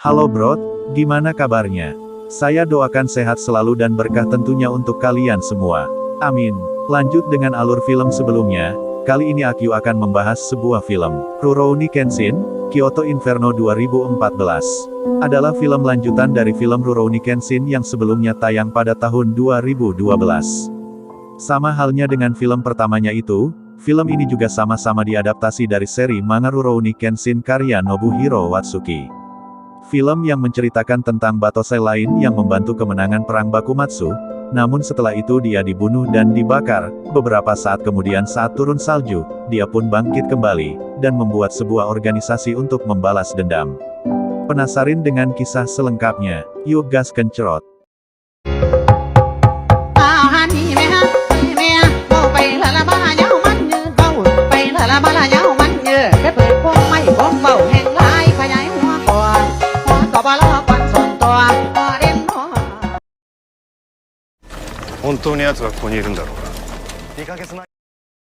Halo bro, gimana kabarnya? Saya doakan sehat selalu dan berkah tentunya untuk kalian semua. Amin. Lanjut dengan alur film sebelumnya, kali ini Akyu akan membahas sebuah film, Rurouni Kenshin, Kyoto Inferno 2014. Adalah film lanjutan dari film Rurouni Kenshin yang sebelumnya tayang pada tahun 2012. Sama halnya dengan film pertamanya itu, film ini juga sama-sama diadaptasi dari seri manga Rurouni Kenshin karya Nobuhiro Watsuki. Film yang menceritakan tentang Batosai lain yang membantu kemenangan perang Bakumatsu, namun setelah itu dia dibunuh dan dibakar. Beberapa saat kemudian saat turun salju, dia pun bangkit kembali, dan membuat sebuah organisasi untuk membalas dendam. Penasaran dengan kisah selengkapnya? Yuk gaskan cerot!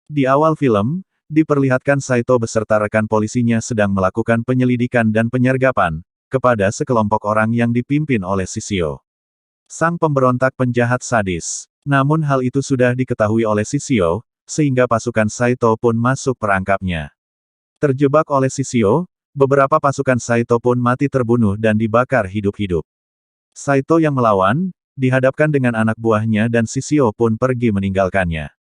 Di awal film, diperlihatkan Saito beserta rekan polisinya sedang melakukan penyelidikan dan penyergapan kepada sekelompok orang yang dipimpin oleh Shishio, sang pemberontak penjahat sadis. Namun hal itu sudah diketahui oleh Shishio, sehingga pasukan Saito pun masuk perangkapnya. Terjebak oleh Shishio, beberapa pasukan Saito pun mati terbunuh dan dibakar hidup-hidup. Saito yang melawan, dihadapkan dengan anak buahnya dan Shishio pun pergi meninggalkannya.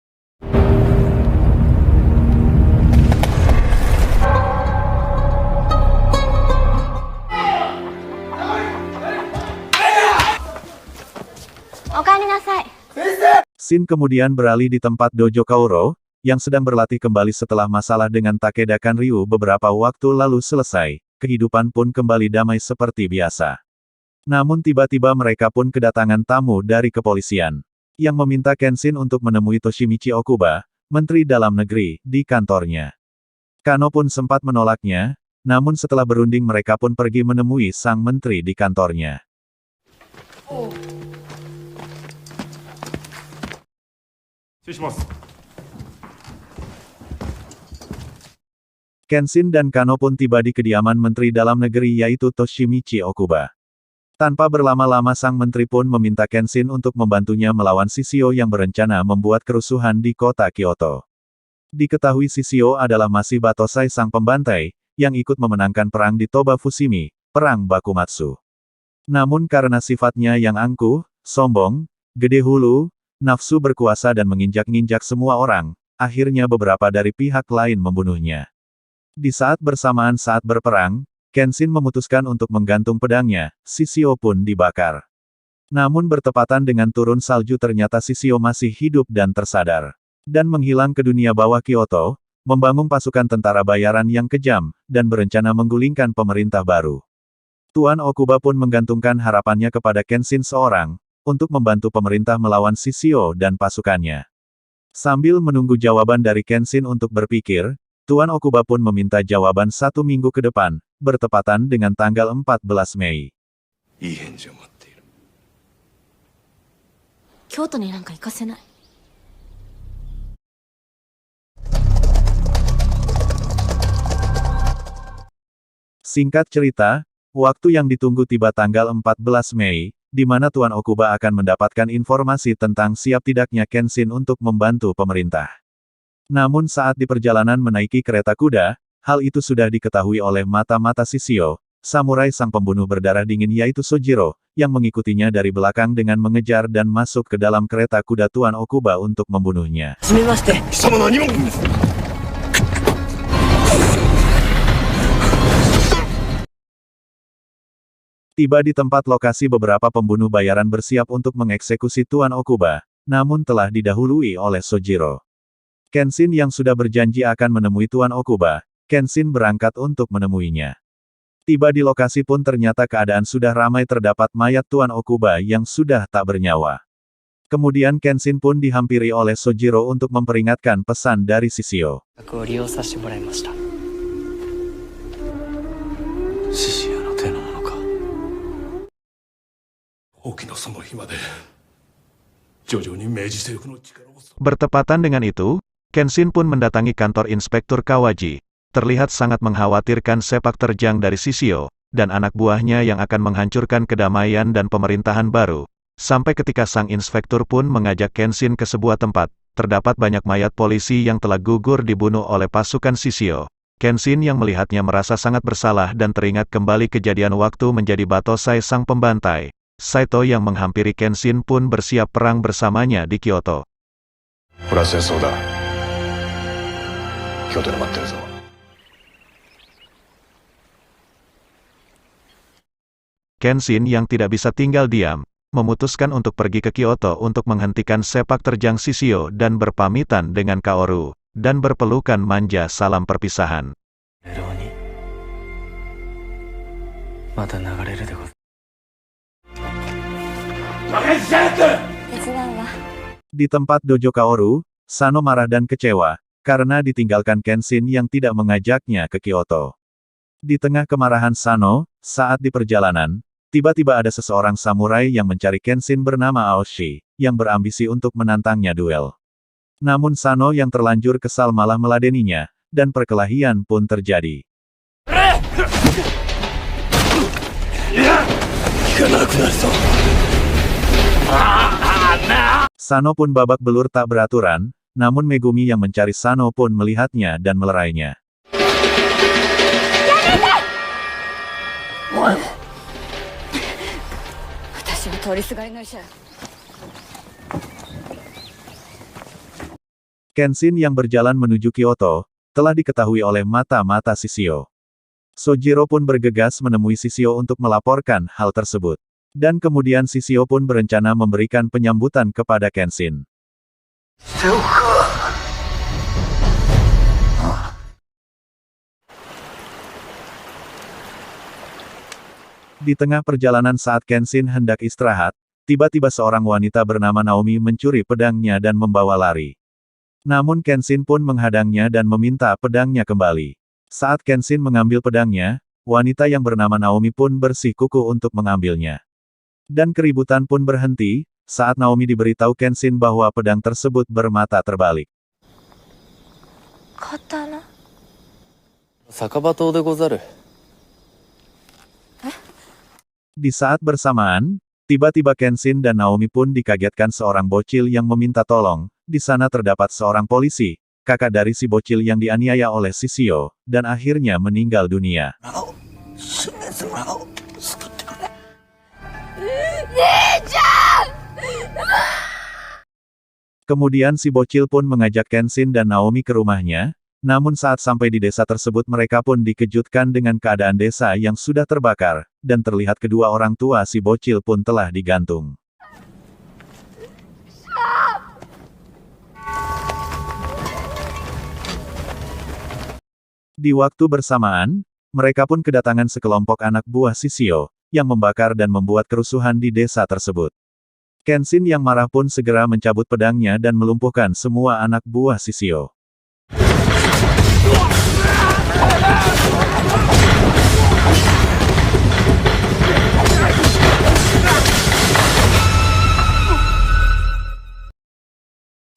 Shin kemudian beralih di tempat Dojo Kaoru, yang sedang berlatih kembali setelah masalah dengan Takeda Kanryu beberapa waktu lalu selesai, kehidupan pun kembali damai seperti biasa. Namun tiba-tiba mereka pun kedatangan tamu dari kepolisian, yang meminta Kenshin untuk menemui Toshimichi Okuba, Menteri Dalam Negeri, di kantornya. Kano pun sempat menolaknya, namun setelah berunding mereka pun pergi menemui sang menteri di kantornya. Kenshin dan Kano pun tiba di kediaman Menteri Dalam Negeri yaitu Toshimichi Okuba. Tanpa berlama-lama sang menteri pun meminta Kenshin untuk membantunya melawan Shishio yang berencana membuat kerusuhan di kota Kyoto. Diketahui Shishio adalah masih Batosai sang pembantai, yang ikut memenangkan perang di Toba Fushimi, perang Bakumatsu. Namun karena sifatnya yang angkuh, sombong, gede hulu, nafsu berkuasa dan menginjak-ninjak semua orang, akhirnya beberapa dari pihak lain membunuhnya. Di saat bersamaan saat berperang, Kenshin memutuskan untuk menggantung pedangnya, Shishio pun dibakar. Namun bertepatan dengan turun salju ternyata Shishio masih hidup dan tersadar. Dan menghilang ke dunia bawah Kyoto, membangun pasukan tentara bayaran yang kejam, dan berencana menggulingkan pemerintah baru. Tuan Okuba pun menggantungkan harapannya kepada Kenshin seorang, untuk membantu pemerintah melawan Shishio dan pasukannya. Sambil menunggu jawaban dari Kenshin untuk berpikir, Tuan Okuba pun meminta jawaban 1 minggu ke depan, bertepatan dengan tanggal 14 Mei. Singkat cerita, waktu yang ditunggu tiba tanggal 14 Mei, di mana Tuan Okuba akan mendapatkan informasi tentang siap tidaknya Kenshin untuk membantu pemerintah. Namun saat di perjalanan menaiki kereta kuda, hal itu sudah diketahui oleh mata-mata Shishio, samurai sang pembunuh berdarah dingin yaitu Sojiro, yang mengikutinya dari belakang dengan mengejar dan masuk ke dalam kereta kuda Tuan Okuba untuk membunuhnya. Tiba di tempat lokasi beberapa pembunuh bayaran bersiap untuk mengeksekusi Tuan Okuba, namun telah didahului oleh Sojiro. Kenshin yang sudah berjanji akan menemui Tuan Okuba, Kenshin berangkat untuk menemuinya. Tiba di lokasi pun ternyata keadaan sudah ramai terdapat mayat Tuan Okuba yang sudah tak bernyawa. Kemudian Kenshin pun dihampiri oleh Sojiro untuk memperingatkan pesan dari Shishio. Bertepatan dengan itu, Kenshin pun mendatangi kantor Inspektur Kawaji. Terlihat sangat mengkhawatirkan sepak terjang dari Shishio, dan anak buahnya yang akan menghancurkan kedamaian dan pemerintahan baru. Sampai ketika sang inspektur pun mengajak Kenshin ke sebuah tempat, terdapat banyak mayat polisi yang telah gugur dibunuh oleh pasukan Shishio. Kenshin yang melihatnya merasa sangat bersalah dan teringat kembali kejadian waktu menjadi Batosai sang pembantai. Saito yang menghampiri Kenshin pun bersiap perang bersamanya di Kyoto. Kenshin yang tidak bisa tinggal diam, memutuskan untuk pergi ke Kyoto untuk menghentikan sepak terjang Shishio dan berpamitan dengan Kaoru, dan berpelukan manja salam perpisahan. Di tempat dojo Kaoru, Sano marah dan kecewa, karena ditinggalkan Kenshin yang tidak mengajaknya ke Kyoto. Di tengah kemarahan Sano, saat di perjalanan, tiba-tiba ada seseorang samurai yang mencari Kenshin bernama Aoshi, yang berambisi untuk menantangnya duel. Namun Sano yang terlanjur kesal malah meladeninya, dan perkelahian pun terjadi. Sano pun babak belur tak beraturan, namun Megumi yang mencari Sano pun melihatnya dan melerainya. Kenshin yang berjalan menuju Kyoto, telah diketahui oleh mata-mata Shishio. Sojiro pun bergegas menemui Shishio untuk melaporkan hal tersebut. Dan kemudian Shishio pun berencana memberikan penyambutan kepada Kenshin. Di tengah perjalanan saat Kenshin hendak istirahat, tiba-tiba seorang wanita bernama Naomi mencuri pedangnya dan membawa lari. Namun Kenshin pun menghadangnya dan meminta pedangnya kembali. Saat Kenshin mengambil pedangnya, wanita yang bernama Naomi pun bersikukuh untuk mengambilnya. Dan keributan pun berhenti, saat Naomi diberitahu Kenshin bahwa pedang tersebut bermata terbalik. Katana? Sakabato de gozaru. Di saat bersamaan, tiba-tiba Kenshin dan Naomi pun dikagetkan seorang bocil yang meminta tolong. Di sana terdapat seorang polisi, kakak dari si bocil yang dianiaya oleh Shishio, dan akhirnya meninggal dunia. Kemudian si bocil pun mengajak Kenshin dan Naomi ke rumahnya, namun saat sampai di desa tersebut mereka pun dikejutkan dengan keadaan desa yang sudah terbakar, dan terlihat kedua orang tua si bocil pun telah digantung. Di waktu bersamaan, mereka pun kedatangan sekelompok anak buah Shishio, yang membakar dan membuat kerusuhan di desa tersebut. Kenshin yang marah pun segera mencabut pedangnya dan melumpuhkan semua anak buah Shishio.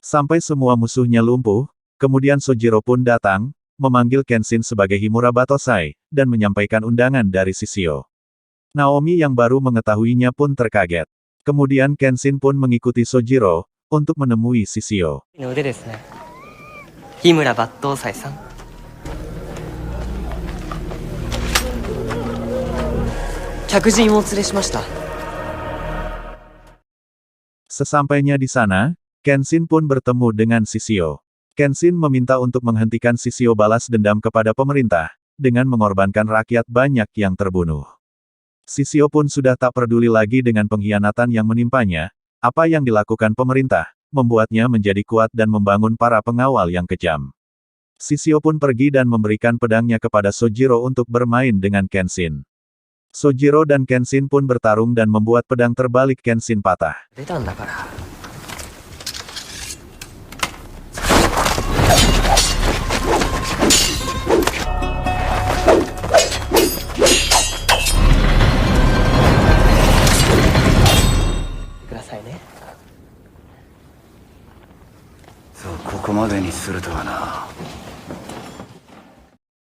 Sampai semua musuhnya lumpuh, kemudian Sojiro pun datang, memanggil Kenshin sebagai Himura Batosai, dan menyampaikan undangan dari Shishio. Naomi yang baru mengetahuinya pun terkaget. Kemudian Kenshin pun mengikuti Sojiro, untuk menemui Shishio. Himura Batosai-san. Sesampainya di sana, Kenshin pun bertemu dengan Shishio. Kenshin meminta untuk menghentikan Shishio balas dendam kepada pemerintah, dengan mengorbankan rakyat banyak yang terbunuh. Shishio pun sudah tak peduli lagi dengan pengkhianatan yang menimpanya, apa yang dilakukan pemerintah, membuatnya menjadi kuat dan membangun para pengawal yang kejam. Shishio pun pergi dan memberikan pedangnya kepada Sojiro untuk bermain dengan Kenshin. Sojiro dan Kenshin pun bertarung dan membuat pedang terbalik Kenshin patah.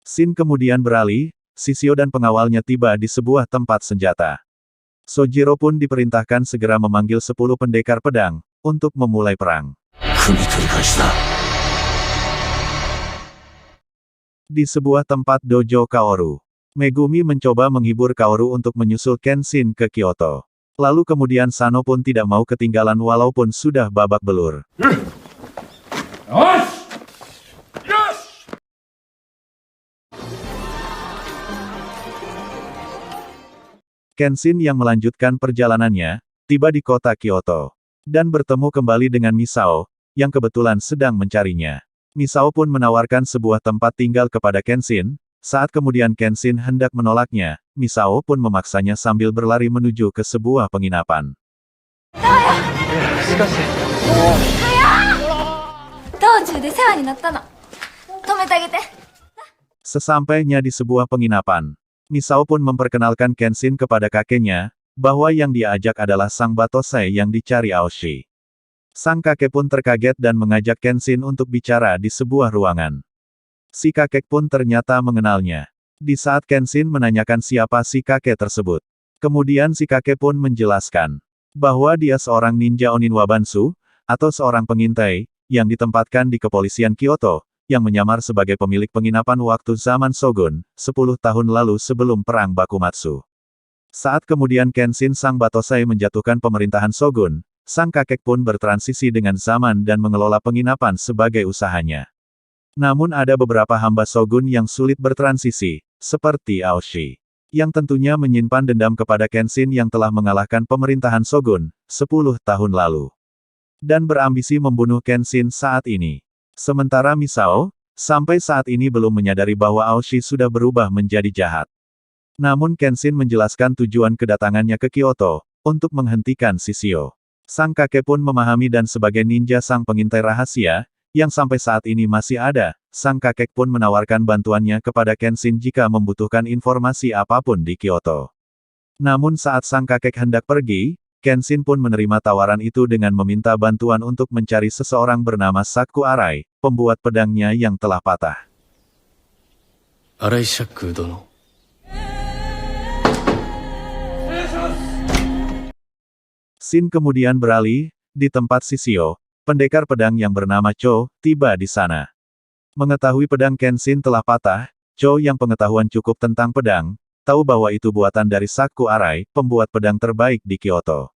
Scene kemudian beralih, Shishio dan pengawalnya tiba di sebuah tempat senjata. Sojiro pun diperintahkan segera memanggil 10 pendekar pedang, untuk memulai perang. Di sebuah tempat dojo Kaoru, Megumi mencoba menghibur Kaoru untuk menyusul Kenshin ke Kyoto. Lalu kemudian Sano pun tidak mau ketinggalan walaupun sudah babak belur. Kenshin yang melanjutkan perjalanannya, tiba di kota Kyoto. Dan bertemu kembali dengan Misao, yang kebetulan sedang mencarinya. Misao pun menawarkan sebuah tempat tinggal kepada Kenshin. Saat kemudian Kenshin hendak menolaknya, Misao pun memaksanya sambil berlari menuju ke sebuah penginapan. Sesampainya di sebuah penginapan, Misao pun memperkenalkan Kenshin kepada kakeknya, bahwa yang dia ajak adalah sang Batosai yang dicari Aoshi. Sang kakek pun terkaget dan mengajak Kenshin untuk bicara di sebuah ruangan. Si kakek pun ternyata mengenalnya. Di saat Kenshin menanyakan siapa si kakek tersebut. Kemudian si kakek pun menjelaskan, bahwa dia seorang ninja Onin Wabansu, atau seorang pengintai, yang ditempatkan di kepolisian Kyoto, yang menyamar sebagai pemilik penginapan waktu zaman Shogun, 10 tahun lalu sebelum Perang Bakumatsu. Saat kemudian Kenshin sang Batosai menjatuhkan pemerintahan Shogun, sang kakek pun bertransisi dengan zaman dan mengelola penginapan sebagai usahanya. Namun ada beberapa hamba Shogun yang sulit bertransisi, seperti Aoshi, yang tentunya menyimpan dendam kepada Kenshin yang telah mengalahkan pemerintahan Shogun, 10 tahun lalu. Dan berambisi membunuh Kenshin saat ini. Sementara Misao, sampai saat ini belum menyadari bahwa Aoshi sudah berubah menjadi jahat. Namun Kenshin menjelaskan tujuan kedatangannya ke Kyoto, untuk menghentikan Shishio. Sang kakek pun memahami dan sebagai ninja sang pengintai rahasia, yang sampai saat ini masih ada, sang kakek pun menawarkan bantuannya kepada Kenshin jika membutuhkan informasi apapun di Kyoto. Namun saat sang kakek hendak pergi, Kenshin pun menerima tawaran itu dengan meminta bantuan untuk mencari seseorang bernama Saku Arai, pembuat pedangnya yang telah patah. Arai Shaku dono. Scene kemudian beralih, di tempat Shishio, pendekar pedang yang bernama Cho, tiba di sana. Mengetahui pedang Kenshin telah patah, Cho yang pengetahuan cukup tentang pedang, tahu bahwa itu buatan dari Saku Arai, pembuat pedang terbaik di Kyoto.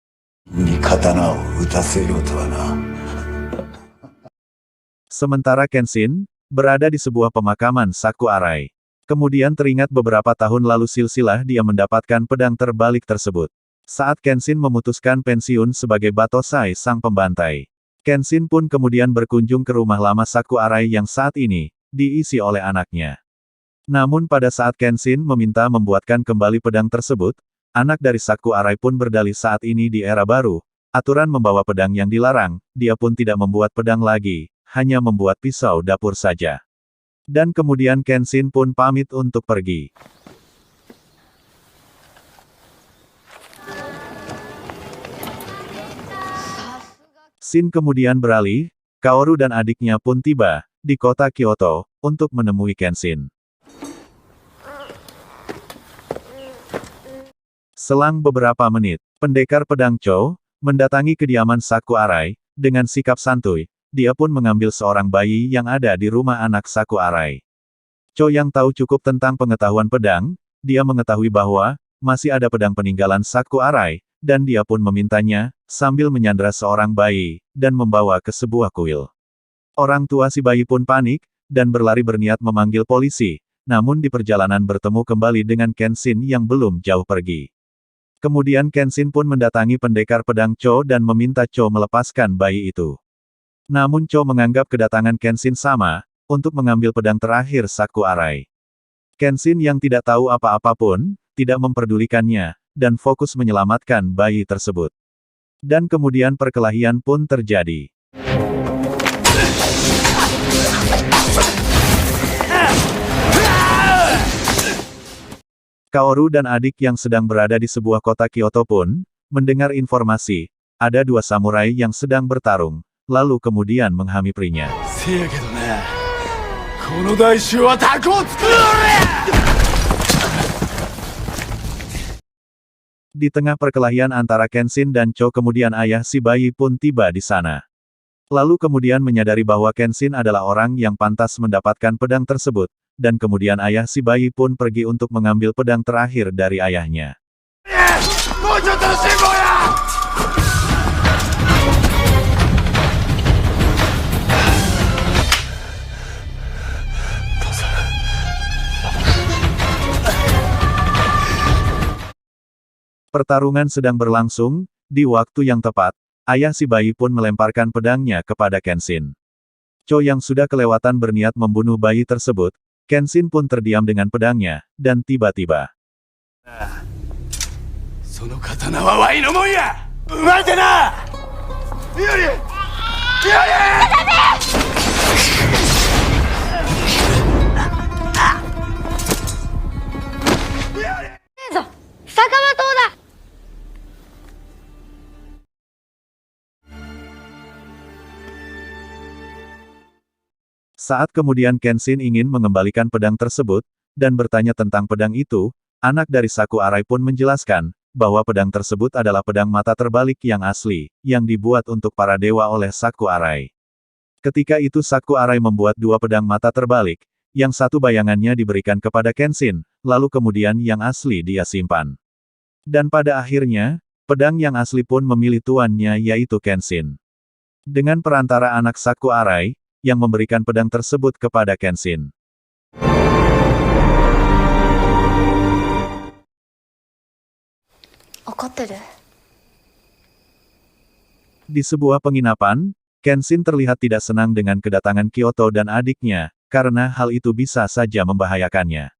Sementara Kenshin, berada di sebuah pemakaman Saku Arai. Kemudian teringat beberapa tahun lalu silsilah dia mendapatkan pedang terbalik tersebut. Saat Kenshin memutuskan pensiun sebagai Batosai sang pembantai. Kenshin pun kemudian berkunjung ke rumah lama Saku Arai yang saat ini, diisi oleh anaknya. Namun pada saat Kenshin meminta membuatkan kembali pedang tersebut, anak dari Saku Arai pun berdalih saat ini di era baru, aturan membawa pedang yang dilarang, dia pun tidak membuat pedang lagi, hanya membuat pisau dapur saja. Dan kemudian Kenshin pun pamit untuk pergi. Scene kemudian beralih, Kaoru dan adiknya pun tiba, di kota Kyoto, untuk menemui Kenshin. Selang beberapa menit, pendekar pedang Cho, mendatangi kediaman Saku Arai, dengan sikap santuy, dia pun mengambil seorang bayi yang ada di rumah anak Saku Arai. Cho yang tahu cukup tentang pengetahuan pedang, dia mengetahui bahwa, masih ada pedang peninggalan Saku Arai, dan dia pun memintanya, sambil menyandra seorang bayi, dan membawa ke sebuah kuil. Orang tua si bayi pun panik, dan berlari berniat memanggil polisi, namun di perjalanan bertemu kembali dengan Kenshin yang belum jauh pergi. Kemudian Kenshin pun mendatangi pendekar pedang Cho dan meminta Cho melepaskan bayi itu. Namun Cho menganggap kedatangan Kenshin sama, untuk mengambil pedang terakhir Saku Arai. Kenshin yang tidak tahu apa-apa pun, tidak memperdulikannya, dan fokus menyelamatkan bayi tersebut. Dan kemudian perkelahian pun terjadi. Kaoru dan adik yang sedang berada di sebuah kota Kyoto pun, mendengar informasi, ada dua samurai yang sedang bertarung, lalu kemudian menghampirinya. Di tengah perkelahian antara Kenshin dan Cho kemudian ayah si bayi pun tiba di sana. Lalu kemudian menyadari bahwa Kenshin adalah orang yang pantas mendapatkan pedang tersebut, dan kemudian ayah si bayi pun pergi untuk mengambil pedang terakhir dari ayahnya. Pertarungan sedang berlangsung, di waktu yang tepat, ayah si bayi pun melemparkan pedangnya kepada Kenshin. Cho yang sudah kelewatan berniat membunuh bayi tersebut, Kenshin pun terdiam dengan pedangnya, dan tiba-tiba. Saat kemudian Kenshin ingin mengembalikan pedang tersebut, dan bertanya tentang pedang itu, anak dari Saku Arai pun menjelaskan, bahwa pedang tersebut adalah pedang mata terbalik yang asli, yang dibuat untuk para dewa oleh Saku Arai. Ketika itu Saku Arai membuat dua pedang mata terbalik, yang satu bayangannya diberikan kepada Kenshin, lalu kemudian yang asli dia simpan. Dan pada akhirnya, pedang yang asli pun memilih tuannya yaitu Kenshin. Dengan perantara anak Saku Arai, yang memberikan pedang tersebut kepada Kenshin. Di sebuah penginapan, Kenshin terlihat tidak senang dengan kedatangan Kyoto dan adiknya, karena hal itu bisa saja membahayakannya.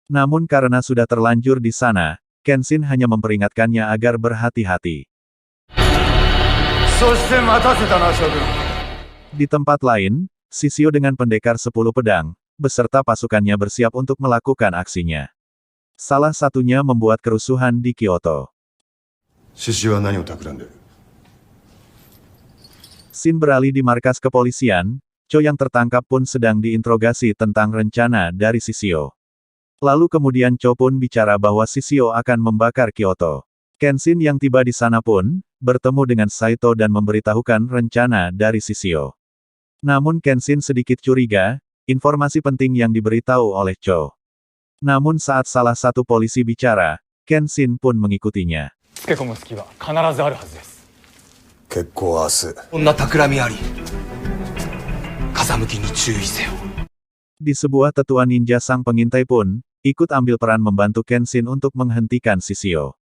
Namun karena sudah terlanjur di sana, Kenshin hanya memperingatkannya agar berhati-hati. Di tempat lain, Shishio dengan pendekar 10 pedang, beserta pasukannya bersiap untuk melakukan aksinya. Salah satunya membuat kerusuhan di Kyoto. Scene beralih di markas kepolisian, Cho yang tertangkap pun sedang diinterogasi tentang rencana dari Shishio. Lalu kemudian Cho pun bicara bahwa Shishio akan membakar Kyoto. Kenshin yang tiba di sana pun, bertemu dengan Saito dan memberitahukan rencana dari Shishio. Namun Kenshin sedikit curiga, informasi penting yang diberitahu oleh Cho. Namun saat salah satu polisi bicara, Kenshin pun mengikutinya. Di sebuah tetua ninja sang pengintai pun, ikut ambil peran membantu Kenshin untuk menghentikan Shishio.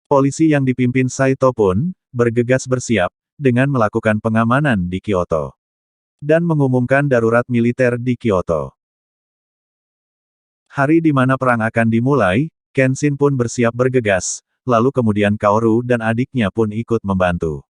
Polisi yang dipimpin Saito pun, bergegas bersiap, dengan melakukan pengamanan di Kyoto. Dan mengumumkan darurat militer di Kyoto. Hari di mana perang akan dimulai, Kenshin pun bersiap bergegas, lalu kemudian Kaoru dan adiknya pun ikut membantu.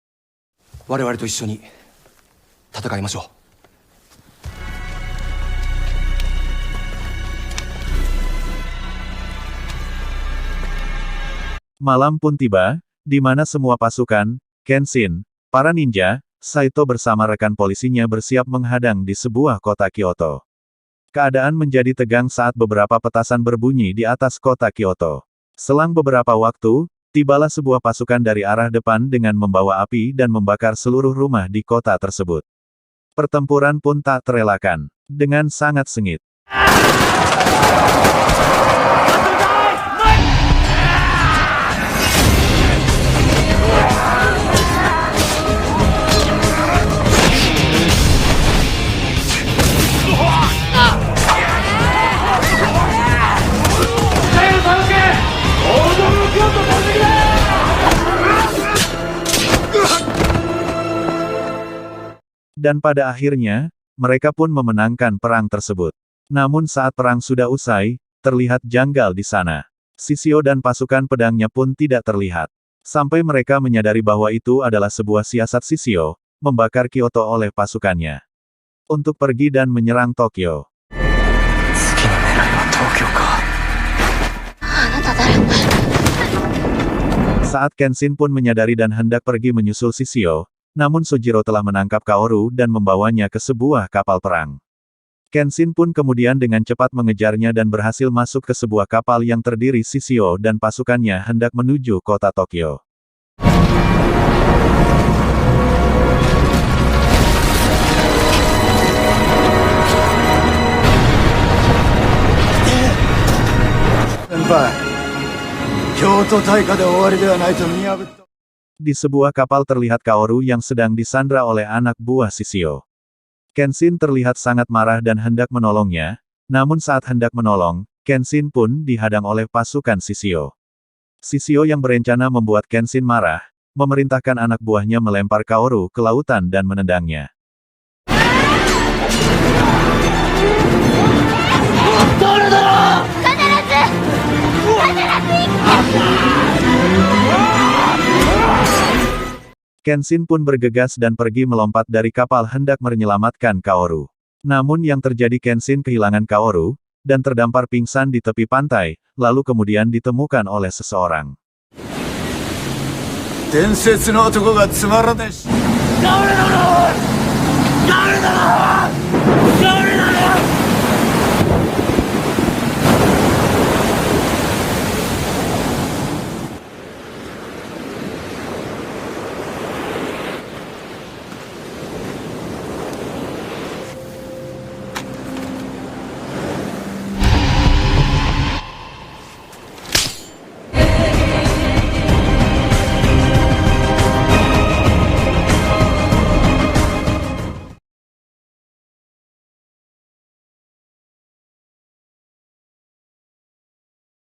Malam pun tiba, di mana semua pasukan, Kenshin, para ninja, Saito bersama rekan polisinya bersiap menghadang di sebuah kota Kyoto. Keadaan menjadi tegang saat beberapa petasan berbunyi di atas kota Kyoto. Selang beberapa waktu, tibalah sebuah pasukan dari arah depan dengan membawa api dan membakar seluruh rumah di kota tersebut. Pertempuran pun tak terelakkan, dengan sangat sengit. Dan pada akhirnya, mereka pun memenangkan perang tersebut. Namun saat perang sudah usai, terlihat janggal di sana. Shishio dan pasukan pedangnya pun tidak terlihat. Sampai mereka menyadari bahwa itu adalah sebuah siasat Shishio, membakar Kyoto oleh pasukannya. Untuk pergi dan menyerang Tokyo. Saat Kenshin pun menyadari dan hendak pergi menyusul Shishio, namun Sojiro telah menangkap Kaoru dan membawanya ke sebuah kapal perang. Kenshin pun kemudian dengan cepat mengejarnya dan berhasil masuk ke sebuah kapal yang terdiri Shishio dan pasukannya hendak menuju kota Tokyo. Di sebuah kapal terlihat Kaoru yang sedang disandra oleh anak buah Shishio. Kenshin terlihat sangat marah dan hendak menolongnya, namun saat hendak menolong, Kenshin pun dihadang oleh pasukan Shishio. Shishio yang berencana membuat Kenshin marah, memerintahkan anak buahnya melempar Kaoru ke lautan dan menendangnya. Kenshin pun bergegas dan pergi melompat dari kapal hendak menyelamatkan Kaoru. Namun yang terjadi Kenshin kehilangan Kaoru, dan terdampar pingsan di tepi pantai, lalu kemudian ditemukan oleh seseorang.